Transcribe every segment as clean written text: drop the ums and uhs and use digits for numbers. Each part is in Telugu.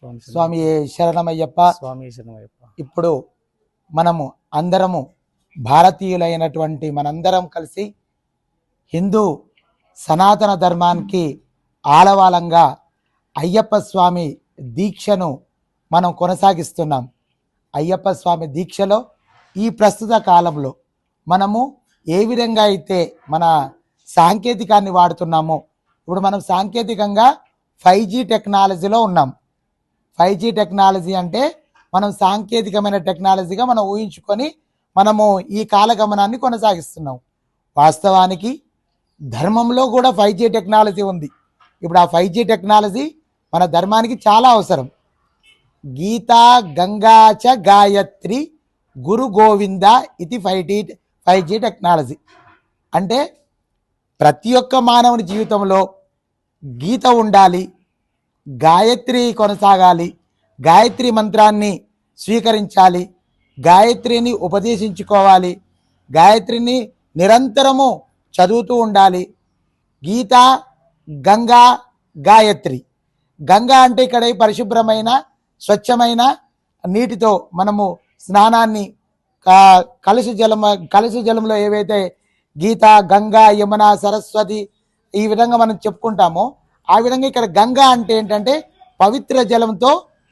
స్వామి శరణమయ్యప్ప. ఇప్పుడు మనము అందరము భారతీయులైనటువంటి మనందరం కలిసి హిందూ సనాతన ధర్మానికి ఆలవాలంగా అయ్యప్ప స్వామి దీక్షను మనం కొనసాగిస్తున్నాం. అయ్యప్ప స్వామి దీక్షలో ఈ ప్రస్తుత కాలంలో మనము ఏ విధంగా అయితే మన సాంకేతికాన్ని వాడుతున్నామో, ఇప్పుడు మనం సాంకేతికంగా 5G టెక్నాలజీలో ఉన్నాం. 5G టెక్నాలజీ అంటే మనం సాంకేతికమైన టెక్నాలజీగా మనం ఊహించుకొని మనము ఈ కాలగమనాన్ని కొనసాగిస్తున్నాం. వాస్తవానికి ధర్మంలో కూడా 5G టెక్నాలజీ ఉంది. ఇప్పుడు ఆ 5G టెక్నాలజీ మన ధర్మానికి చాలా అవసరం. గీతా గంగాచ గాయత్రి గురు గోవింద ఇది 5G టెక్నాలజీ. అంటే ప్రతి ఒక్క మానవుని జీవితంలో గీత ఉండాలి, గాయత్రి కొనసాగాలి, గాయత్రి మంత్రాన్ని స్వీకరించాలి, గాయత్రిని ఉపదేశించుకోవాలి, గాయత్రిని నిరంతరము చదువుతూ ఉండాలి. గీత గంగా గాయత్రి. గంగా అంటే ఇక్కడ పరిశుభ్రమైన స్వచ్ఛమైన నీటితో మనము స్నానాన్ని కలుష జలంలో ఏవైతే గీత గంగా యమున సరస్వతి ఈ విధంగా మనం చెప్పుకుంటామో ఆ విధంగా ఇక్కడ గంగా అంటే ఏంటంటే పవిత్ర జలంతో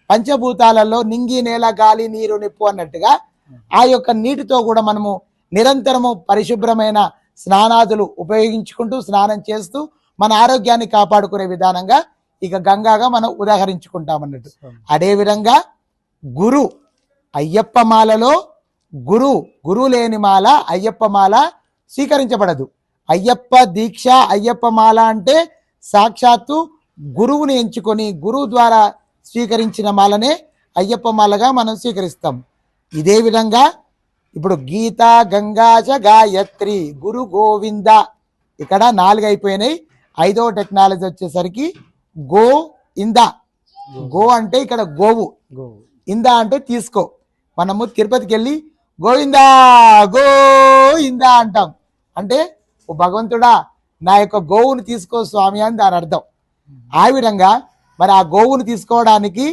పంచభూతాలలో నింగి నేల గాలి నీరు నిప్పు అన్నట్టుగా ఆ యొక్క నీటితో కూడా మనము నిరంతరము పరిశుభ్రమైన స్నానాదులు ఉపయోగించుకుంటూ స్నానం చేస్తూ మన ఆరోగ్యాన్ని కాపాడుకునే విధానంగా ఇక గంగాగా మనం ఉదాహరించుకుంటామన్నట్టు. అదేవిధంగా గురు అయ్యప్ప మాలలో గురు లేని మాల అయ్యప్ప మాల స్వీకరించబడదు. అయ్యప్ప దీక్ష అయ్యప్ప మాల అంటే సాక్షాత్తు గురువుని ఎంచుకొని గురువు ద్వారా స్వీకరించిన మాలనే అయ్యప్ప మాలగా మనం స్వీకరిస్తాం. ఇదే విధంగా ఇప్పుడు గీత గంగాచ గాయత్రి గురు గోవింద ఇక్కడ 4 అయిపోయినాయి. 5వ టెక్నాలజీ వచ్చేసరికి గో ఇంద. గో అంటే ఇక్కడ గోవు, ఇంద అంటే తీసుకో. మనము తిరుపతికి వెళ్ళి గోవిందా గోవిందా అంటాం. అంటే ఓ భగవంతుడా నా యొక్క గోవును తీసుకో స్వామి అని దాని అర్థం. ఆ విధంగా మరి ఆ గోవును తీసుకోవడానికి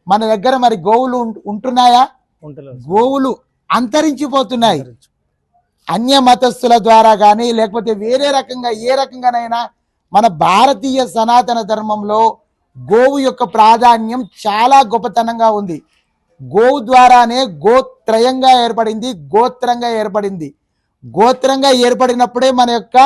మన దగ్గర మరి గోవులు ఉంటున్నాయా? గోవులు అంతరించిపోతున్నాయి. అన్య మతస్థుల ద్వారా కానీ లేకపోతే వేరే రకంగా ఏ రకంగానైనా మన భారతీయ సనాతన ధర్మంలో గోవు యొక్క ప్రాధాన్యం చాలా గొప్పతనంగా ఉంది. గోవు ద్వారానే గోత్రయంగా ఏర్పడింది, గోత్రంగా ఏర్పడింది. గోత్రంగా ఏర్పడినప్పుడే మన యొక్క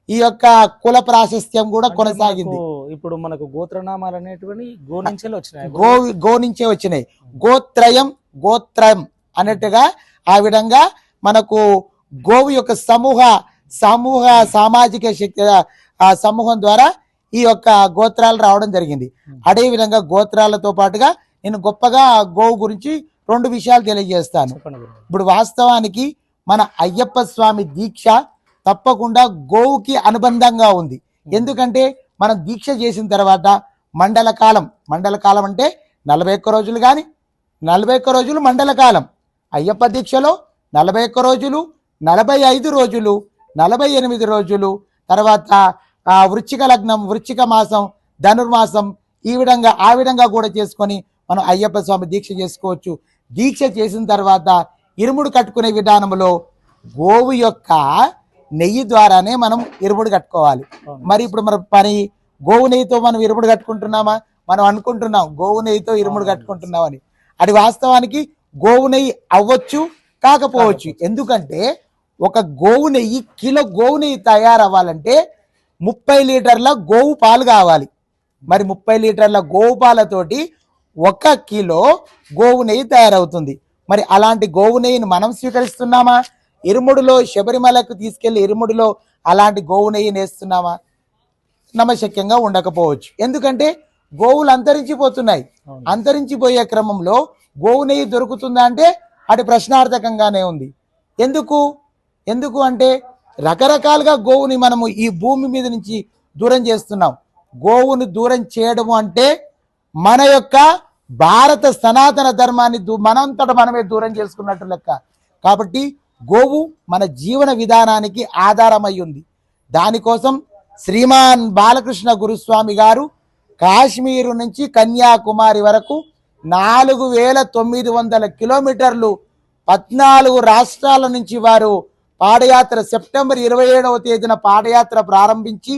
ఈ యొక్క కుల ప్రాశస్త్యం కూడా కొనసాగింది. ఇప్పుడు మనకు గోత్రనామాలు అనేటువంటి గో నుంచే వచ్చినాయి. గోత్రయం గోత్రం అన్నట్టుగా ఆ విధంగా మనకు గోవు యొక్క సామాజిక శక్తి ఆ సమూహం ద్వారా ఈ యొక్క గోత్రాలు రావడం జరిగింది. అదే విధంగా గోత్రాలతో పాటుగా నేను గొప్పగా గోవు గురించి 2 విషయాలు తెలియజేస్తాను. ఇప్పుడు వాస్తవానికి మన అయ్యప్ప స్వామి దీక్ష తప్పకుండా గోవుకి అనుబంధంగా ఉంది. ఎందుకంటే మనం దీక్ష చేసిన తర్వాత మండల కాలం అంటే 41 రోజులు కానీ 41 రోజులు మండల కాలం. అయ్యప్ప దీక్షలో 41 రోజులు, 45 రోజులు, 48 రోజులు, తర్వాత వృశ్చిక లగ్నం, వృశ్చిక మాసం, ధనుర్మాసం ఆ విధంగా కూడా చేసుకొని మనం అయ్యప్ప స్వామి దీక్ష చేసుకోవచ్చు. దీక్ష చేసిన తర్వాత ఇరుముడు కట్టుకునే విధానంలో గోవు యొక్క నెయ్యి ద్వారానే మనం ఇరుముడు కట్టుకోవాలి. మరి ఇప్పుడు మరి గోవు నెయ్యితో మనం ఇరుముడు కట్టుకుంటున్నామా? మనం అనుకుంటున్నాం గోవు నెయ్యితో ఇరుముడు కట్టుకుంటున్నామని. అది వాస్తవానికి గోవు నెయ్యి అవ్వచ్చు, కాకపోవచ్చు. ఎందుకంటే ఒక గోవు నెయ్యి కిలో గోవు నెయ్యి తయారవ్వాలంటే 30 లీటర్ల గోవు పాలు కావాలి. మరి 30 లీటర్ల గోవు పాలతోటి 1 కిలో గోవు నెయ్యి తయారవుతుంది. మరి అలాంటి గోవు నెయ్యిని మనం స్వీకరిస్తున్నామా? ఇరుముడిలో శబరిమలకు తీసుకెళ్లి ఇరుముడిలో అలాంటి గోవు నెయ్యి నేస్తున్నామా? నమ్మశక్యంగా ఉండకపోవచ్చు. ఎందుకంటే గోవులు అంతరించిపోతున్నాయి. అంతరించిపోయే క్రమంలో గోవు నెయ్యి దొరుకుతుందా అంటే అది ప్రశ్నార్థకంగానే ఉంది. ఎందుకు అంటే రకరకాలుగా గోవుని మనము ఈ భూమి మీద నుంచి దూరం చేస్తున్నాం. గోవుని దూరం చేయడము అంటే మన యొక్క భారత సనాతన ధర్మాన్ని మనంతట మనమే దూరం చేసుకున్నట్టు లెక్క. కాబట్టి గోవు మన జీవన విధానానికి ఆధారమై ఉంది. దానికోసం శ్రీమాన్ బాలకృష్ణ గురుస్వామి గారు కాశ్మీరు నుంచి కన్యాకుమారి వరకు 4,900 కిలోమీటర్లు 14 రాష్ట్రాల నుంచి వారు పాదయాత్ర సెప్టెంబర్ 27వ తేదీన పాదయాత్ర ప్రారంభించి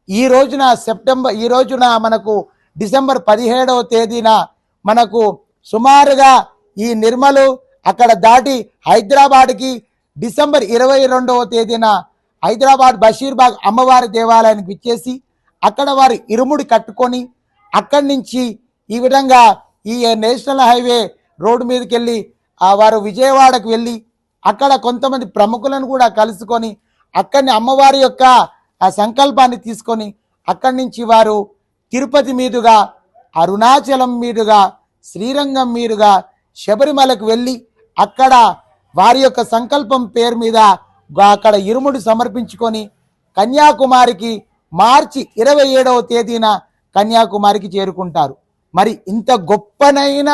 ఈ రోజున మనకు డిసెంబర్ 17వ తేదీన మనకు సుమారుగా ఈ నిర్మలు అక్కడ దాటి హైదరాబాద్కి డిసెంబర్ 22వ తేదీన హైదరాబాద్ బషీర్బాగ్ అమ్మవారి దేవాలయానికి విచ్చేసి అక్కడ వారు ఇరుముడి కట్టుకొని అక్కడి నుంచి ఈ విధంగా ఈ నేషనల్ హైవే రోడ్డు మీదకి వెళ్ళి వారు విజయవాడకు వెళ్ళి అక్కడ కొంతమంది ప్రముఖులను కూడా కలుసుకొని అక్కడిని అమ్మవారి యొక్క ఆ సంకల్పాన్ని తీసుకొని అక్కడి నుంచి వారు తిరుపతి మీదుగా అరుణాచలం మీదుగా శ్రీరంగం మీదుగా శబరిమలకు వెళ్ళి అక్కడ వారి యొక్క సంకల్పం పేరు మీద అక్కడ ఇరుముడి సమర్పించుకొని కన్యాకుమారికి మార్చి 27వ తేదీన కన్యాకుమారికి చేరుకుంటారు. మరి ఇంత గొప్పనైన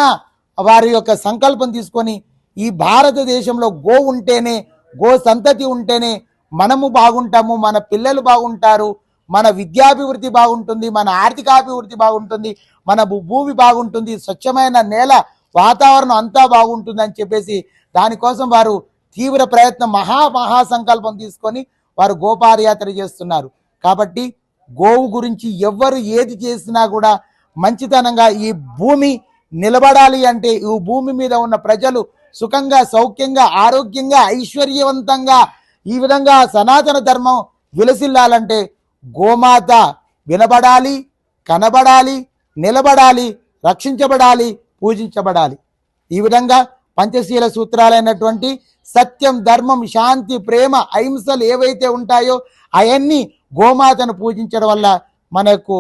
వారి యొక్క సంకల్పం తీసుకొని ఈ భారతదేశంలో గో ఉంటేనే, గో సంతతి ఉంటేనే మనము బాగుంటాము, మన పిల్లలు బాగుంటారు, మన విద్యాభివృద్ధి బాగుంటుంది, మన ఆర్థికాభివృద్ధి బాగుంటుంది, మన భూమి బాగుంటుంది, స్వచ్ఛమైన నేల వాతావరణం అంతా బాగుంటుంది అని చెప్పేసి దానికోసం వారు తీవ్ర ప్రయత్నం మహాసంకల్పం తీసుకొని వారు గోపాదయాత్ర చేస్తున్నారు. కాబట్టి గోవు గురించి ఎవ్వరు ఏది చేసినా కూడా మంచితనంగా ఈ భూమి నిలబడాలి అంటే, ఈ భూమి మీద ఉన్న ప్రజలు సుఖంగా, సౌఖ్యంగా, ఆరోగ్యంగా, ఐశ్వర్యవంతంగా ఈ విధంగా సనాతన ధర్మం విలసిల్లాలంటే గోమాత వినబడాలి, కనబడాలి, నిలబడాలి, రక్షించబడాలి, పూజించబడాలి. ఈ విధంగా పంచశీల సూత్రాలైనటువంటి సత్యం, ధర్మం, శాంతి, ప్రేమ, అహింసలు ఏవైతే ఉంటాయో అవన్నీ గోమాతను పూజించడం వల్ల మనకు